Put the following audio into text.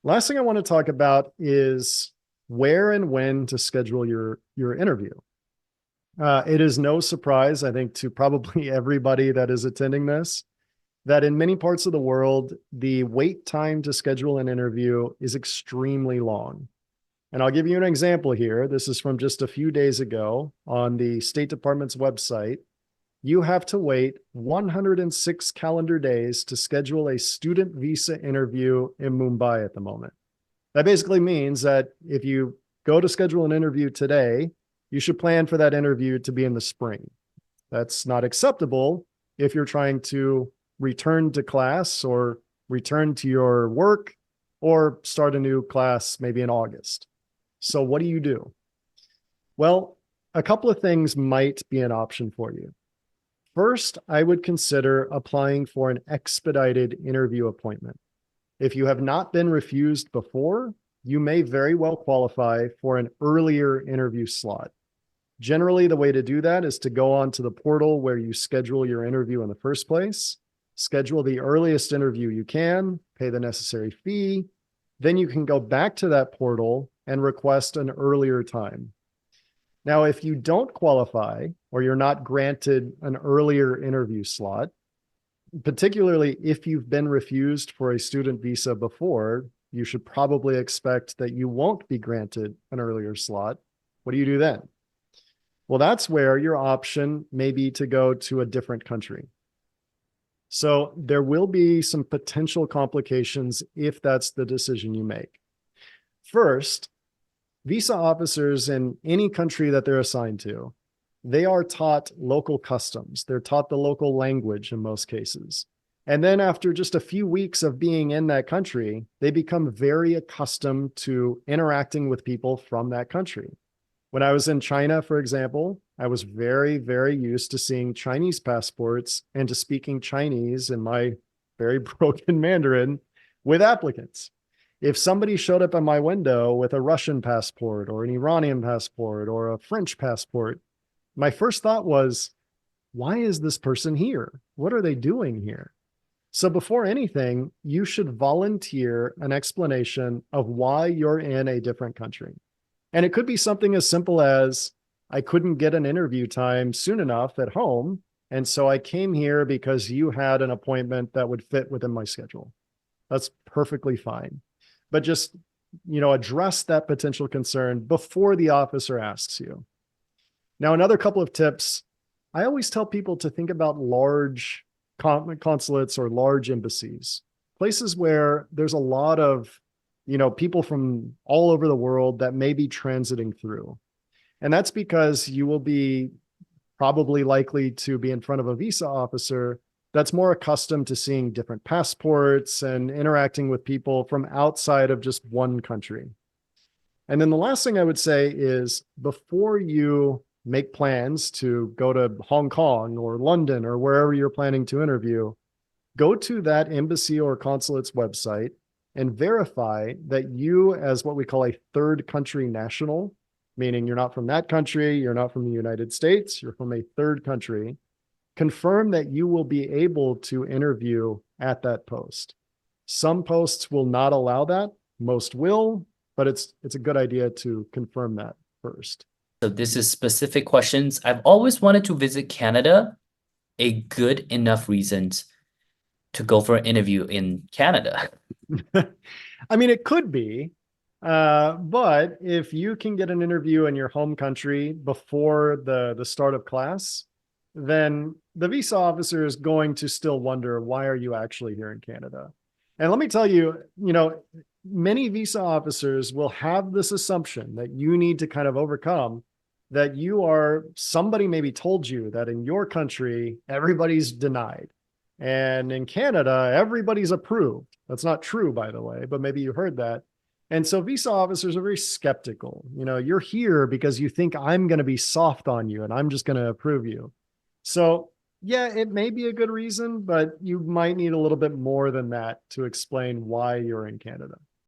Last thing I want to talk about is where and when to schedule your interview. It is no surprise, I think, to probably everybody that is attending this, that in many parts of the world, the wait time to schedule an interview is extremely long. And I'll give you an example here. This is from just a few days ago on the State Department's website. You have to wait 106 calendar days to schedule a student visa interview in Mumbai at the moment. That basically means that if you go to schedule an interview today, you should plan for that interview to be in the spring. That's not acceptable if you're trying to return to class or return to your work or start a new class maybe in August. So what do you do? Well, a couple of things might be an option for you. First, I would consider applying for an expedited interview appointment. If you have not been refused before, you may very well qualify for an earlier interview slot. Generally, the way to do that is to go onto the portal where you schedule your interview in the first place, schedule the earliest interview you can, pay the necessary fee. Then you can go back to that portal and request an earlier time. Now, if you don't qualify or you're not granted an earlier interview slot, particularly if you've been refused for a student visa before, you should probably expect that you won't be granted an earlier slot. What do you do then? Well, that's where your option may be to go to a different country. So there will be some potential complications if that's the decision you make. First, visa officers in any country that they're assigned to, they are taught local customs. They're taught the local language in most cases. And then after just a few weeks of being in that country, they become very accustomed to interacting with people from that country. When I was in China, for example, I was very, very used to seeing Chinese passports and to speaking Chinese in my very broken Mandarin with applicants. If somebody showed up at my window with a Russian passport or an Iranian passport or a French passport, my first thought was, why is this person here? What are they doing here? So before anything, you should volunteer an explanation of why you're in a different country. And it could be something as simple as, I couldn't get an interview time soon enough at home, and so I came here because you had an appointment that would fit within my schedule. That's perfectly fine. But just, address that potential concern before the officer asks you. Now, another couple of tips. I always tell people to think about large consulates or large embassies, places where there's a lot of, people from all over the world that may be transiting through. And that's because you will be probably likely to be in front of a visa officer that's more accustomed to seeing different passports and interacting with people from outside of just one country. And then the last thing I would say is before you make plans to go to Hong Kong or London or wherever you're planning to interview, go to that embassy or consulate's website and verify that you, as what we call a third country national, meaning you're not from that country, you're not from the United States, you're from a third country, confirm that you will be able to interview at that post. Some posts will not allow that, most will, but it's a good idea to confirm that first. So this is specific questions. I've always wanted to visit Canada. A good enough reasons to go for an interview in Canada. I mean, it could be, but if you can get an interview in your home country before the start of class, then the visa officer is going to still wonder, why are you actually here in Canada? And let me tell you, many visa officers will have this assumption that you need to kind of overcome, that somebody maybe told you that in your country, everybody's denied. And in Canada, everybody's approved. That's not true, by the way, but maybe you heard that. And so visa officers are very skeptical. You're here because you think I'm going to be soft on you and I'm just going to approve you. So yeah, it may be a good reason, but you might need a little bit more than that to explain why you're in Canada.